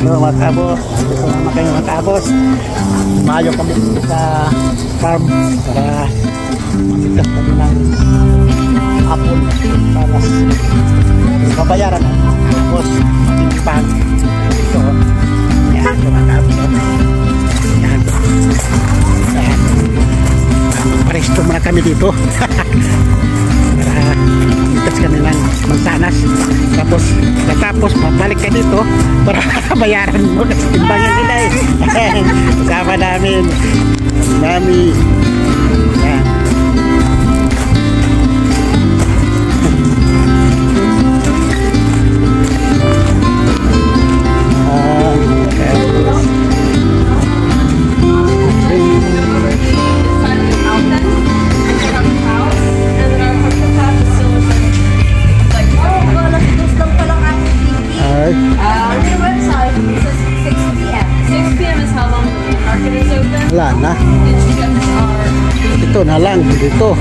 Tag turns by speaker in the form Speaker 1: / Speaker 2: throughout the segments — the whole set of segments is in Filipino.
Speaker 1: So mga kabos, gusto naman kayo mga kabos. Mayo kami dito sa farm para mamitas kami ng apple para pabayaran tapos timpang ito. Yan mga kabos. Yan. Yan. Magparesto muna kami dito. Para mamitas kami ng mansanas. Tapos babalik ka dito para bayaran mo kasi timbangin nila eh. Kasama namin Mami. Yan. Wala na. Ito na lang dito.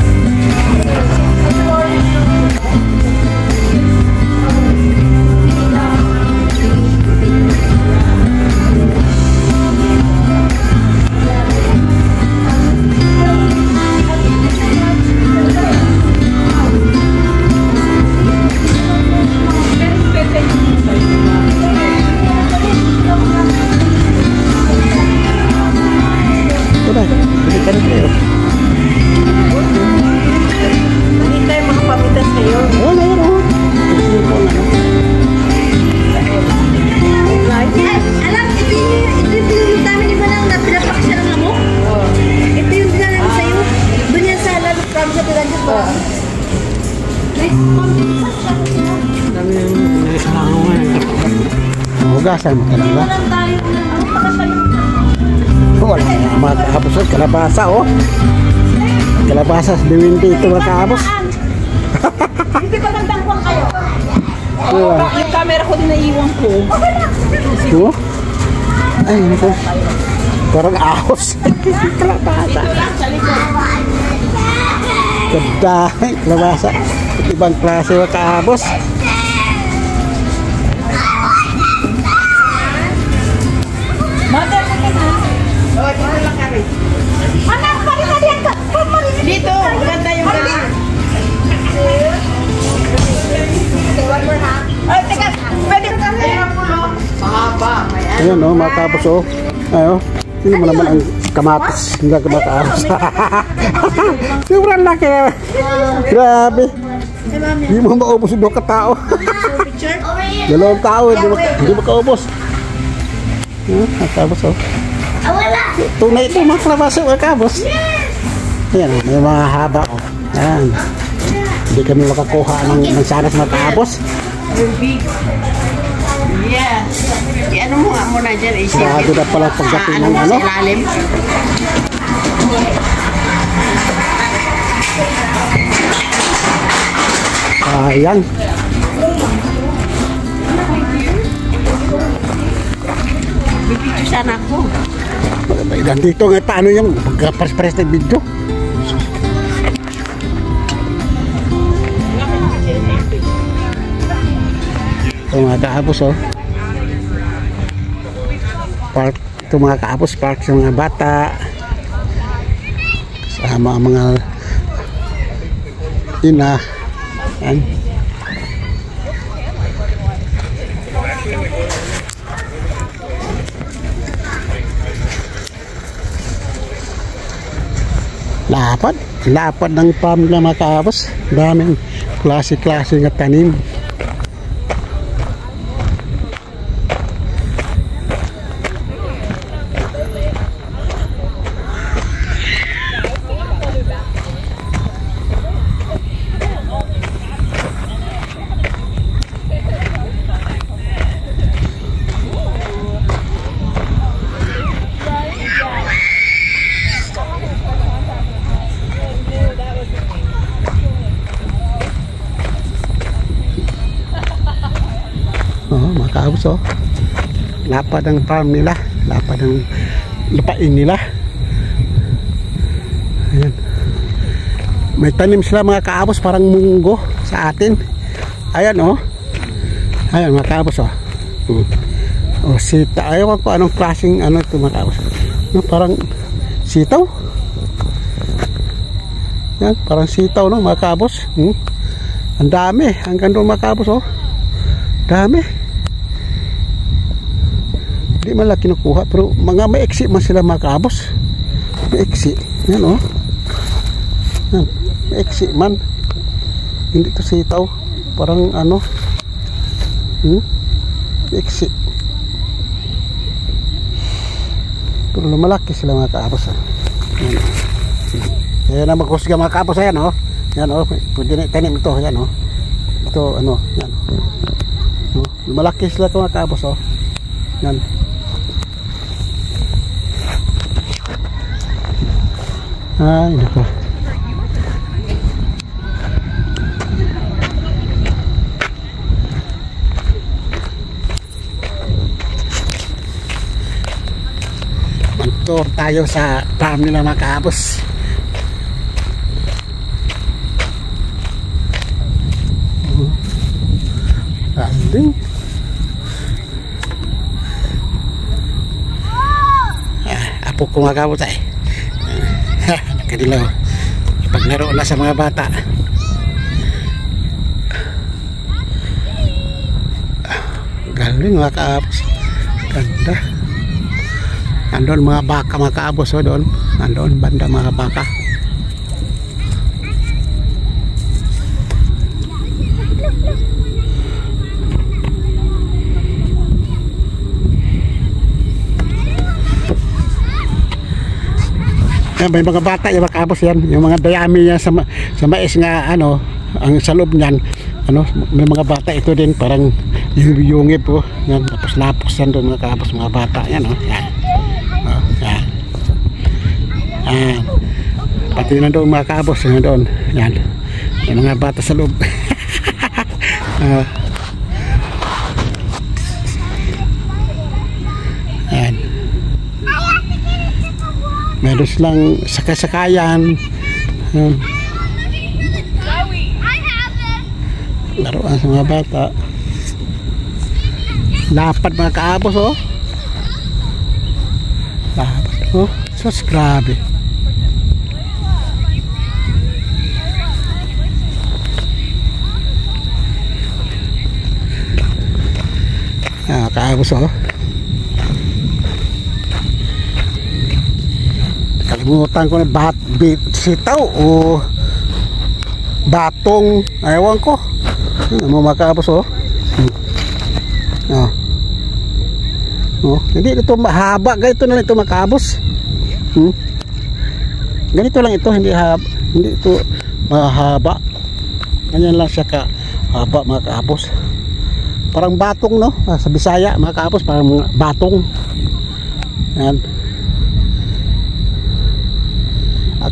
Speaker 1: Hugasan mo talaga. Wala na mga kahapos. Kalabasa oh. Kalabasa sa diwin dito mga kahapos.
Speaker 2: Hindi ko nagdangkwang kayo. Yung camera ko din naiiwan ko.
Speaker 1: Ito? Ay, ito. Parang ahos. Kalabasa. Ganda. Kalabasa. Ibang klase mga kahapos.
Speaker 2: Dito, maganda yung ganda. Ay, teka, pwede ka mahaba.
Speaker 1: Ayan o, mga kapos o. Ayan o, hindi mo naman ang kamatis. Hindi ka makaahos. Sobrang laki. Grabe. Hindi mo maubos yung mga katao. Dalawang tao, hindi makaubos. Ayan, mga kapos o. Tunay ito, mga kalabasa mga kapos. Ayan, may mga haba o. Ayan. Hindi kami makakuha ng sanas mga kapos.
Speaker 2: Yes. Ano mo nga muna dyan?
Speaker 1: Sigado na pala pagdating ng ano?
Speaker 2: Sa ilalim.
Speaker 1: Ayan.
Speaker 2: Bibidyo sana ako.
Speaker 1: Nandito nga paano yung pagkapares-pares ng video. Ito mga kaapos oh. Park, ito mga kaapos, park sa mga bata. Kasama ang mga ina. Yan. Lapad ng farm na mga kaapos. Daming klase-klase ng tanim. Kaabos oh. Lapad ang farm nila, lapad ang lupain nila. Ayan. May tanim sila mga kaabos parang munggo sa atin. Ayan oh. Ayan mga kaabos oh. O sita. Ayaw ko anong klaseng ano ito mga kabos. No, parang sitaw. Yan, parang sitaw no mga kabos. Ang dami. Hanggang doon mga kabos oh. Dami. Hindi man lang kinukuha. Pero mga maiksi man sila mga kabos. Maiksi. Yan oh. Yan. Maiksi man. Hindi to sitaw. Parang ano. Maiksi. Pero lumalaki sila mga kaabos. Yan. Yan na magkusga mga kaabos. Yan o. Yan o. Pwede na tanim ito. Yan o. Ito ano. Yan o. Lumalaki sila ito mga kaabos o. Yan. Ay nako. Tour tayo sa farm nila mga kaabos. Anding. Apo ko mga kaabos ay. Nakadilaw. Paglaro na sa mga bata. Galing mga kaabos. Ganda. Andon mga baka mga kaabos o doon. Andon banda mga baka. Yan, may mga bata yung mga kaabos yan. Yung mga dayami yan sa mais nga ano. Ang sa loob niyan. Ano, may mga bata ito din. Parang yung po. Yan, tapos lapos yan doon mga kaabos. Mga bata yan o. Yan. Yan. Pati na doon mga kaabos na doon. Yan. May mga bata sa loob. Yan. Meron silang sakasakayan. Laruan sa mga bata. Lapad mga kaabos oh. Lapad oh. Sus grabe. Kaabos oh. Kalimutan ko na sitaw o batong, ayawan ko. Mga kaabos oh. Hindi ito mahaba, ganito na ito mga kaabos. Ganito lang ito, hindi ito mahaba. Ganyan lang siya kahaba mga kaabos. Parang batong no, sa Bisaya mga kaabos, parang batong. Yan.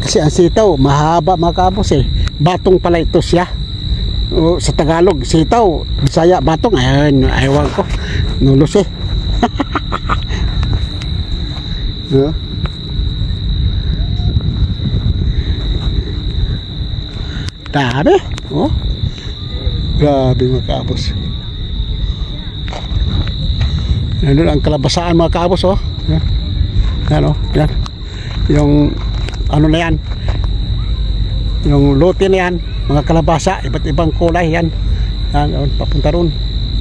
Speaker 1: Kasi ang sitaw mahaba mga kaabos eh. Batong pala ito siya. O, sa Tagalog sitaw, Bisaya batong. Ayun, ayaw ko. Nulos eh. No? Dami. Oh. Grabe mga kaabos. Nandun ang kalabasaan mga kaabos oh. Yan. Yan oh. Yan. Yung ano na yan. Yung lote na yan. Mga kalabasa. Iba't ibang kulay yan. Yan. Oh, papunta ron.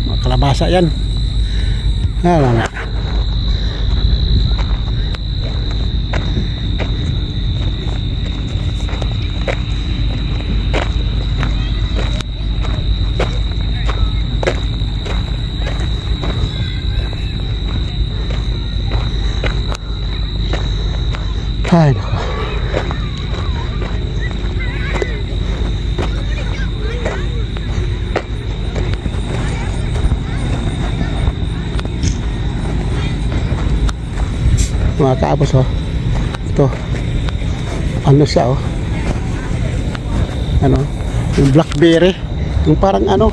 Speaker 1: Mga kalabasa yan. Yan. Ay, nako. Mga kaabos oh. Ito. Ano siya oh. Ano? Yung blackberry. Yung parang ano.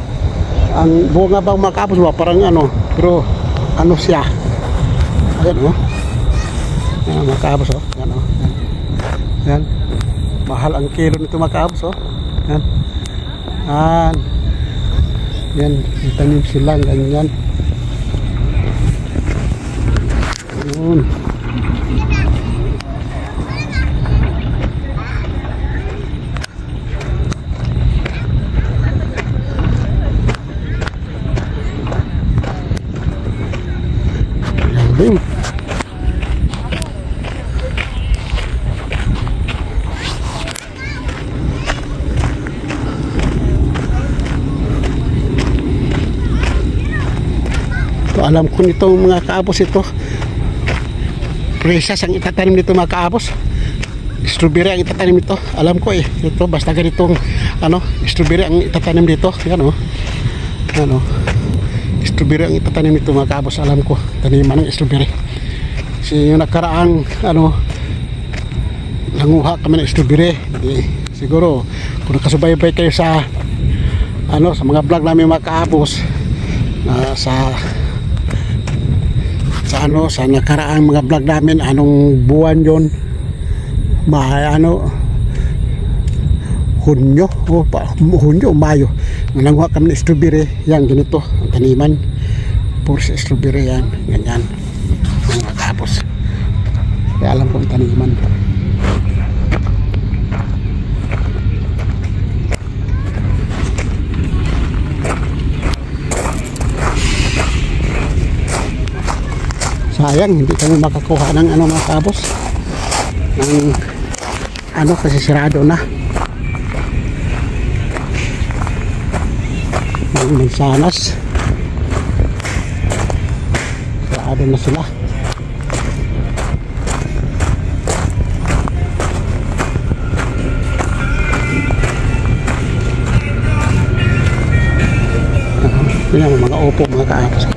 Speaker 1: Ang bunga bang mga kaabos ba? Parang ano. Pero ano siya. Ayan oh. Yan mga kaabos oh. Yan oh. Yan. Mahal ang kilo nito mga kaabos oh. Yan. Yan. Yan. Itanim silang ganyan. Yun. Galing. Ito, alam ko nitong mga kaapos ito. Presas ang itatanim nito mga kaapos. Strawberry ang itatanim nito. Alam ko ito basta ganitong strawberry ang itatanim dito. Yan strawberry ang itatanim nito mga kaapos. Alam ko taniman ng strawberry. Kasi yung nakaraang nanguha kami ng strawberry. Siguro kung nakasubaybay kayo sa sa mga vlog namin mga kaapos, sa nakaraang mga vlog namin, anong buwan yon, Hunyo, Mayo, nanguha kami ng strawberry. Yan, ganito ang taniman, puro sa strawberry yan, ganyan mga kaapos. Kaya alam ko ang taniman. Sayang hindi kami makakuha ng mga kaapos ng kasi sirado na ng mansanas, sirado na sila. Yan ang mga upo mga kaapos.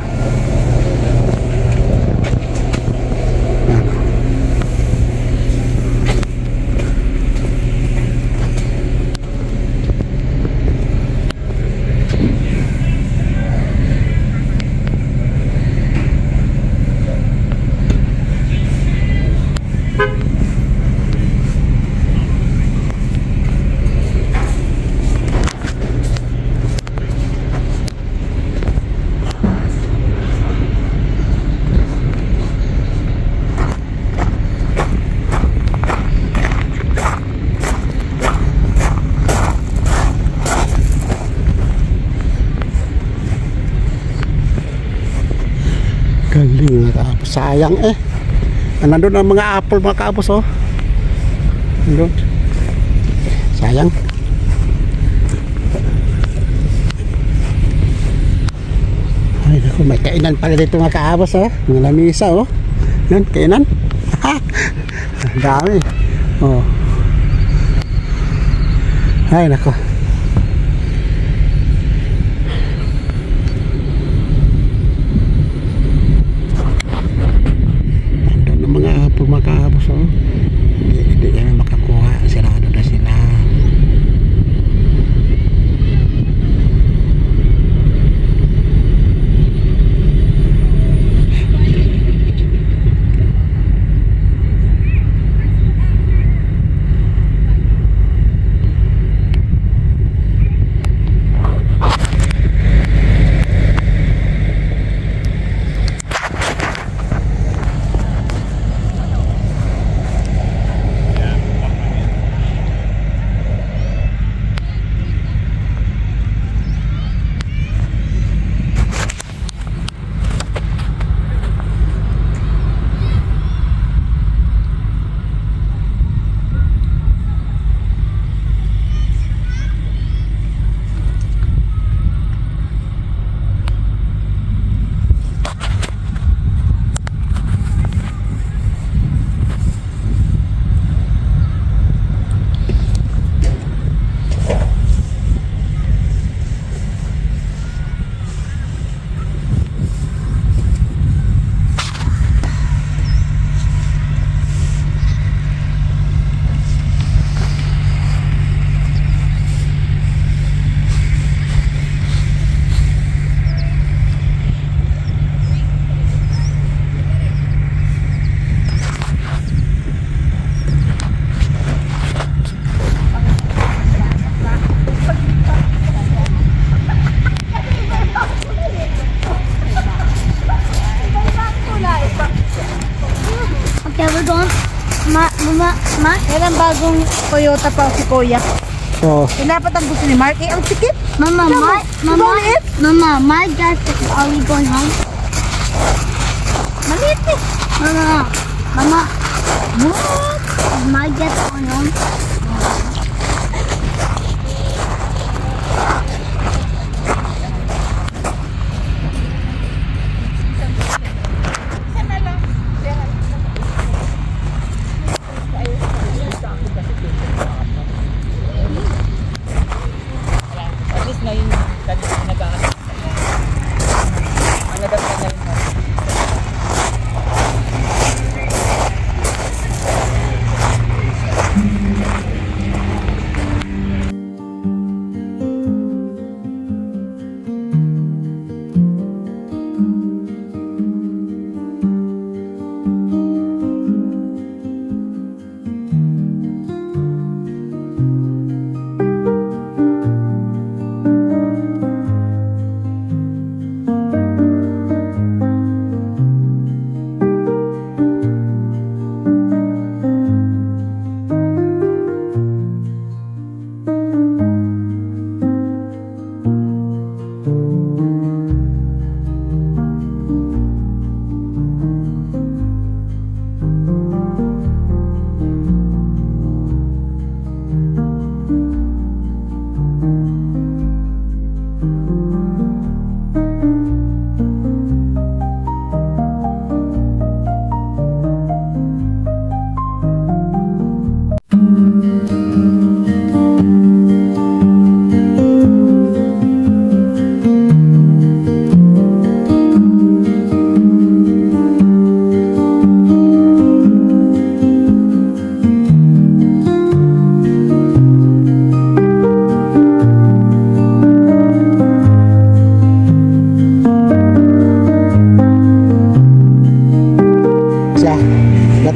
Speaker 1: Galing mga kaapos. Sayang nandun ang mga apple mga kaapos nandun. Sayang. Ay naku, may kainan pala dito mga kaapos mga lamisa yan, kainan. Dami. Ay naku. Makahabos hindi kami makakuha, sirado na sila.
Speaker 2: Ma, yan ang bagong Toyota pa si Kuya.
Speaker 1: Oh.
Speaker 2: Dapat ang gusto ni Mark. Eh, ang sikip.
Speaker 3: Mama, my dad, are we going home?
Speaker 2: Maliit eh.
Speaker 3: Mama, what? Is my dad going home?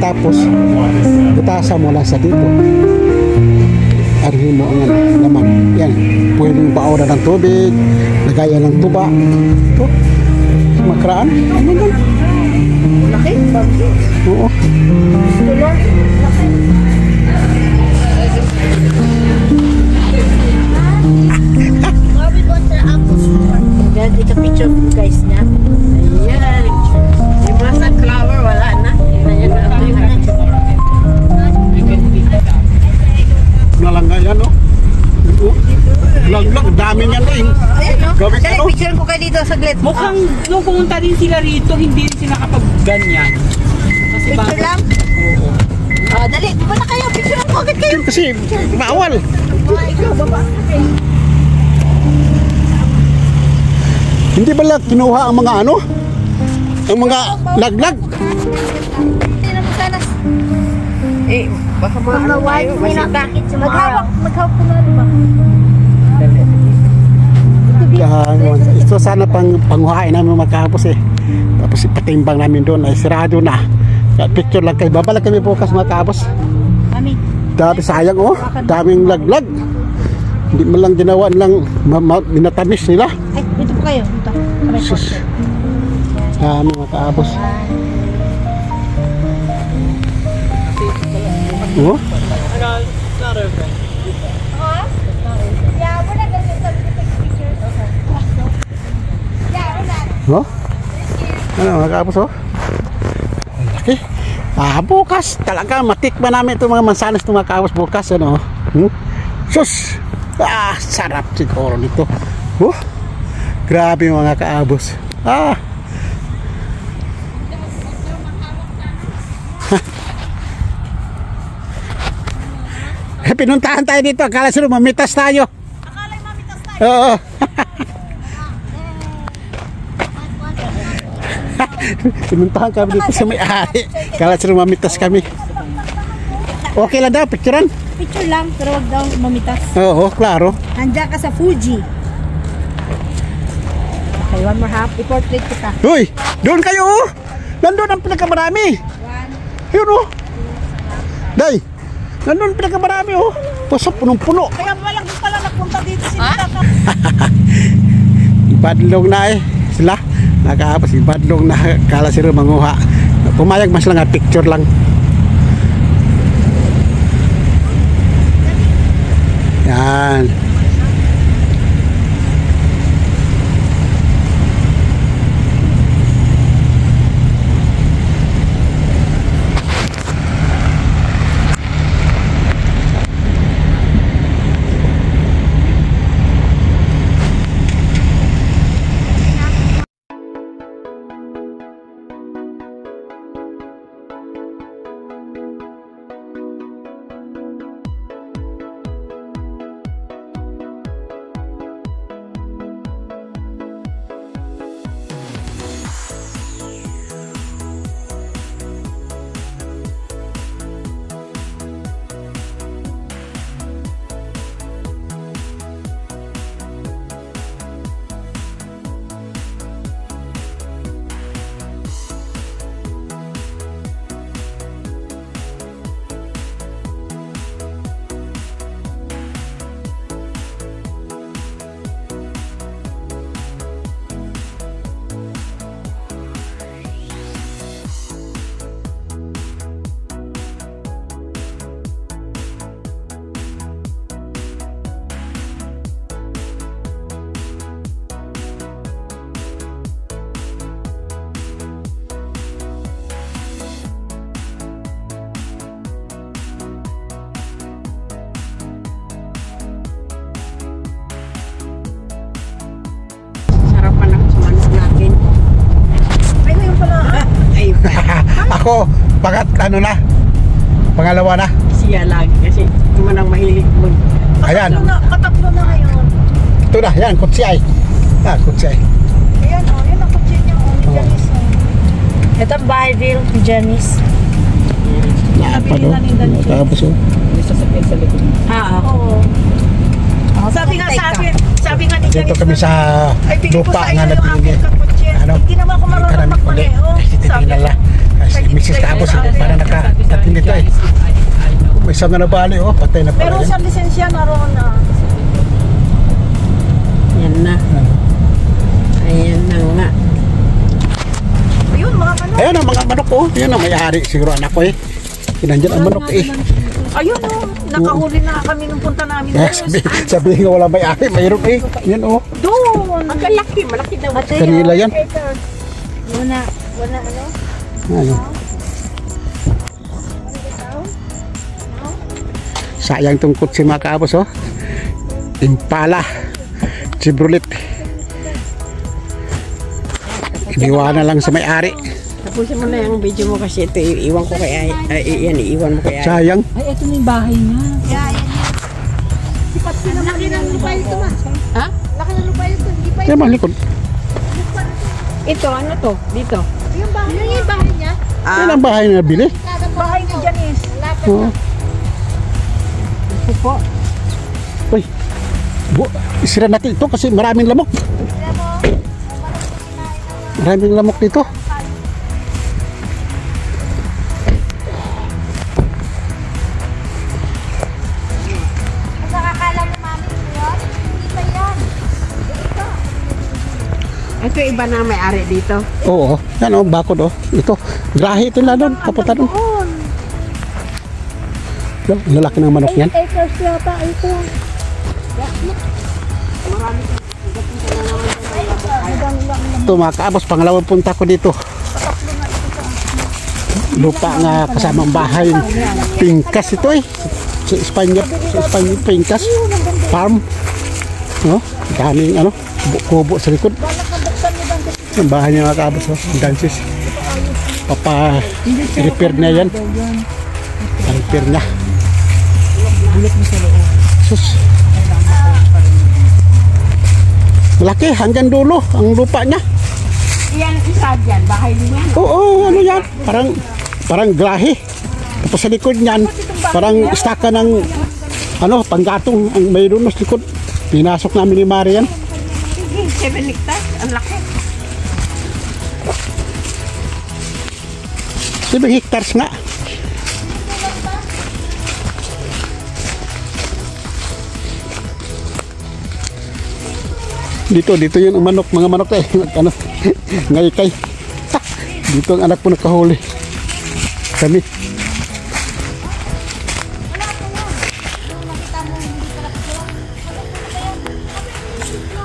Speaker 1: Tapos butasan mo lang sa dito. Arihin mo yan, laman. Yan, pwedeng baora ng tubig, lagayan ng tuba. Ito, makraan. Ano yan?
Speaker 2: Laki? Bagay.
Speaker 1: Oo.
Speaker 2: Tulor? Laki.
Speaker 3: Bobby wants the apple store.
Speaker 2: Yan, ito picture ko guys niya. Ayan. Yung mga sunflower, wala na. Yan na ito yung
Speaker 1: Nalangga yan, no? Laglag, dami niyan na eh.
Speaker 2: Ayan, no?
Speaker 1: Gabi ka,
Speaker 2: Dali,
Speaker 1: no?
Speaker 2: picture ko kayo dito saglit.
Speaker 4: Mukhang nung pumunta din sila rito, hindi rin sila kapag ganyan. Kasi
Speaker 2: Picture lang?
Speaker 4: Oo.
Speaker 2: Ah, dali, baba na kayo. Picture lang ko agad kayo.
Speaker 1: Kasi bawal.
Speaker 2: Ikaw, baba.
Speaker 1: Hindi ba lang kinuha ang mga ano? Ang mga laglag?
Speaker 2: Hindi na magkanas. Eh, baka mga ano
Speaker 3: Mama, why
Speaker 2: tayo,
Speaker 3: do we not
Speaker 2: masita.
Speaker 3: make it tomorrow?
Speaker 2: Maghawak ko na, diba?
Speaker 1: Ito sana panghuhain namin magkahapos eh. Tapos ipatimbang namin doon ay sirado na. Kaya picture lang kayo. Babalik kami bukas magkahapos.
Speaker 2: Mami.
Speaker 1: Dami sayang oh. Daming laglag. Hindi man lang ginawa lang minatamis nila.
Speaker 2: Ay, dito po kayo. Dito.
Speaker 1: Sus. Dami magkahapos. Oh? Oh? Ano magkahapos oh? Okay. Bukas talaga matikman namin itong mga mansanas itong magkahapos bukas ano. Sus! Sarap siguro nito. Grabe mga kaabos. Pinuntahan tayo dito. Akala sila mamitas tayo.
Speaker 2: Akala mamitas tayo.
Speaker 1: Oo. Pinuntahan kami dito sa may-ari. Akala sila mamitas kami. Okay lang daw, picturean.
Speaker 2: Picture lang, pero wag daw mamitas.
Speaker 1: Oo, klaro.
Speaker 2: Nandiyan ka sa Fuji. Okay, one more half. I-portrait kita.
Speaker 1: Uy, doon kayo oh. Nandun ang pinakamarami. Yun oh. Day, nandun ang pinakamarami oh. Puso punong-puno.
Speaker 2: Kaya walang pala napunta dito sila.
Speaker 1: Ibadlong na eh. Sila. Nakahapos ibadlong na. Kala sila manguha. Pumayag mas lang picture lang. Ako, bagat ano na, pangalawa na.
Speaker 2: Siya lagi kasi naman ang mahilig mag...
Speaker 1: Ayan.
Speaker 3: Katatlo na ngayon.
Speaker 1: Ito na, yan, kutsay. Kutsay.
Speaker 3: Ayan o, yun ang kutsin niya o. Ni Janice o. Ito ang bahay bill ni Janice.
Speaker 1: Naapa do. Tapos o.
Speaker 4: May sasakyan sa likod.
Speaker 3: Oo. Sabi nga ni Janice.
Speaker 1: Dito kami sa lupa nga
Speaker 3: na
Speaker 1: napili. Ano?
Speaker 3: Hindi naman ako marunong magmaneho.
Speaker 1: Kasi titignan lang. Kasi Mrs. Tapos, para nakatating dito eh. May isang na nabali oh, patay na
Speaker 3: Pero
Speaker 1: pala
Speaker 3: sa
Speaker 1: yan.
Speaker 3: lisensya naroon na.
Speaker 2: Yan na. Ayan na nga.
Speaker 3: Ayun, mga manok.
Speaker 1: Ayan ang mga manok oh. Yan ang may-ari siguro anak ko eh. Pinandyan ang manok eh.
Speaker 3: Ayun o, nakahuli na kami nung punta namin.
Speaker 1: Sabihin nga wala may-ari, mayroon eh. Yan oh.
Speaker 3: Doon.
Speaker 2: Ang kalaki, malaki daw.
Speaker 1: Kanila yan.
Speaker 3: Wala ano?
Speaker 1: Ano? Sayang tong kutsi mga kaabos oh. Impala Chevrolet. Iniwanan lang sa may-ari.
Speaker 2: Tapusin mo na yung video mo kasi ito iiwan ko kay yan iiwan mo kay Ay.
Speaker 1: Sayang.
Speaker 4: Ay, ito na yung bahay niya.
Speaker 3: Laki ng lupa ito ma.
Speaker 2: Ha?
Speaker 3: Laki ng lupa ito. Hindi pa
Speaker 1: Yan mga likod.
Speaker 2: Ito, ano to? Dito.
Speaker 3: yung bahay. Yun yung bahay niya.
Speaker 1: Yan ang bahay na nabili.
Speaker 3: Bahay ni Janice.
Speaker 1: Oo.
Speaker 2: Ito po.
Speaker 1: Uy. Isira natin ito kasi maraming lamok. Maraming lamok dito.
Speaker 3: Nakakala mo mami yun? Hindi pa yan.
Speaker 2: Ito iba na may-ari dito.
Speaker 1: Oo. Yan oh, bakod oh. Ito. Grahe ito na doon. Kapunta doon. Lalaki ng manok yan.
Speaker 3: Acres yata ito.
Speaker 1: Ito mga kaabos, pangalawang punta ko dito. Lupa nga kasamang bahay. Pingkas ito eh. Sa Espanya, Pingkas Farm. No? Daming ano, kubo sa likod. Ang bahay niya mga kaabos, oh. Dansis. Repair na yan. Repair na. Sus. Malaki hanggang dulo ang lupa niya.
Speaker 2: Yan isa dyan, bahay din yan.
Speaker 1: Oo, ano yan? Parang grahe. Tapos sa likod niyan, parang istaka ng ano, panggatong ang mayroon sa likod. Pinasok namin ni Marian.
Speaker 2: 7 hectares, ang laki.
Speaker 1: 7 hectares nga. Dito yun ang manok, mga manok eh. Ano, ngaykay. Dito ang anak ko nakahuli. Kami.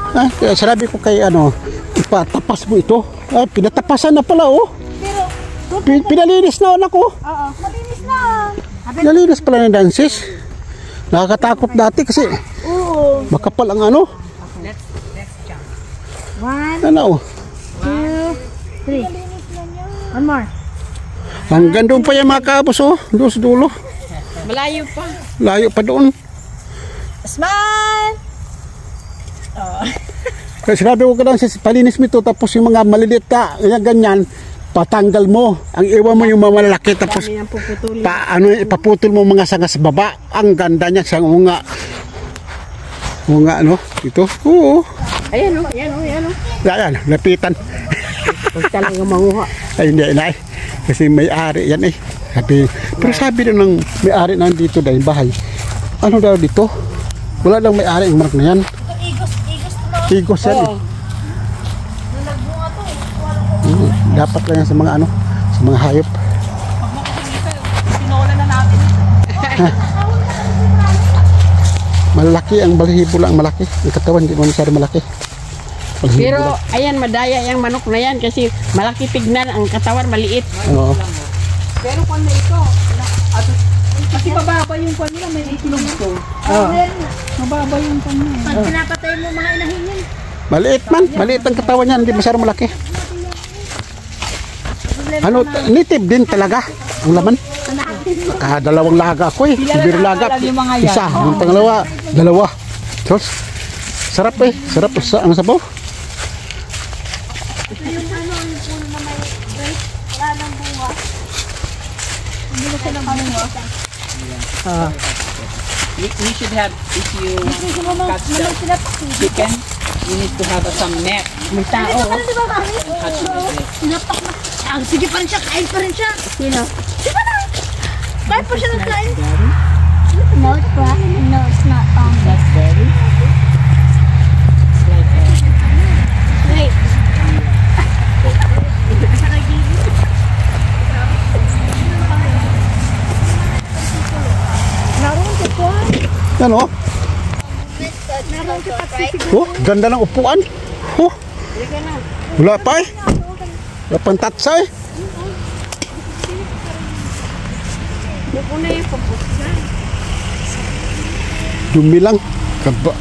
Speaker 1: Kaya sinabi ko kay ano, ipatapas mo ito. Pinatapasan na pala oh. Pinalinis na anak ko.
Speaker 3: Oo, malinis na.
Speaker 1: Pinalinis pala ng dances. Nakakatakot dati kasi
Speaker 3: Oo.
Speaker 1: makapal ang ano.
Speaker 3: 1,
Speaker 1: Ano?
Speaker 3: 2, 3. One more.
Speaker 1: Hanggang doon pa yung mga kabos oh. Doon sa dulo.
Speaker 2: Malayo pa.
Speaker 1: Layo pa doon.
Speaker 3: Smile!
Speaker 1: Kaya sinabi ko ka lang, palinis mo ito, tapos yung mga maliliit ka, ganyan, patanggal mo. Ang iwan mo yung mga malalaki, tapos
Speaker 2: Kami ang puputulin.
Speaker 1: ipaputol mo mga sanga sa baba. Ang ganda niya sa unga. Unga, ano? Ito. Oo.
Speaker 2: Ayan o, ayan o, ayan o.
Speaker 1: Ayan, lapitan.
Speaker 2: Huwag talaga manguha.
Speaker 1: Ay, hindi na eh. Kasi may-ari yan eh. Pero sabi doon ng may-ari nandito dahil bahay. Ano daw dito? Wala lang may-ari ang mark na yan. Igos yan eh. Dapat lang yan sa mga ano, sa mga hayop.
Speaker 4: Sinola na natin.
Speaker 1: Malaki ang balahibo lang, malaki. Ang katawan hindi mo masyado malaki. Balahibo
Speaker 2: Pero
Speaker 1: lang.
Speaker 2: ayan, madaya yung manok na yan kasi malaki tignan, ang katawan maliit.
Speaker 1: Oo.
Speaker 4: Pero kung na ito, kasi mababa yung kwan nila, may itlog ito. Mababa yung kwan nila.
Speaker 3: Pag pinapatay mo mga inahin yun.
Speaker 1: Maliit man, maliit ang katawan niyan, hindi masyado malaki. Ano, native din talaga ang laman. Dalawang laga ako eh. Ibiro laga. Isa. Yung pangalawa, dalawa. Sos. Sarap eh. Sarap sa ang sabaw.
Speaker 4: You should have, if you catch the chicken, you need to have some net.
Speaker 2: May tao.
Speaker 3: Sige pa rin siya, kain pa rin siya. Sino? Sige na. Kain pa siya ng kain.
Speaker 5: No, it's not. No, it's not.
Speaker 4: That's very. It's like
Speaker 5: Wait.
Speaker 1: Ano? Oh, ganda ng upuan. Oh. Wala pa eh. Wala pang tatsa eh. Dumi lang.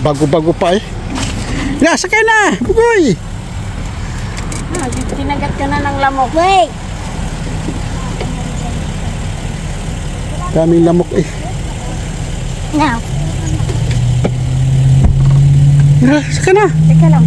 Speaker 1: Bago-bago pa eh. Ya, sakay na. Bugoy.
Speaker 2: Tinagat ka na ng lamok.
Speaker 5: Wait.
Speaker 1: Daming lamok eh.
Speaker 5: Now.
Speaker 1: Ya, sakay na.
Speaker 5: Teka lang.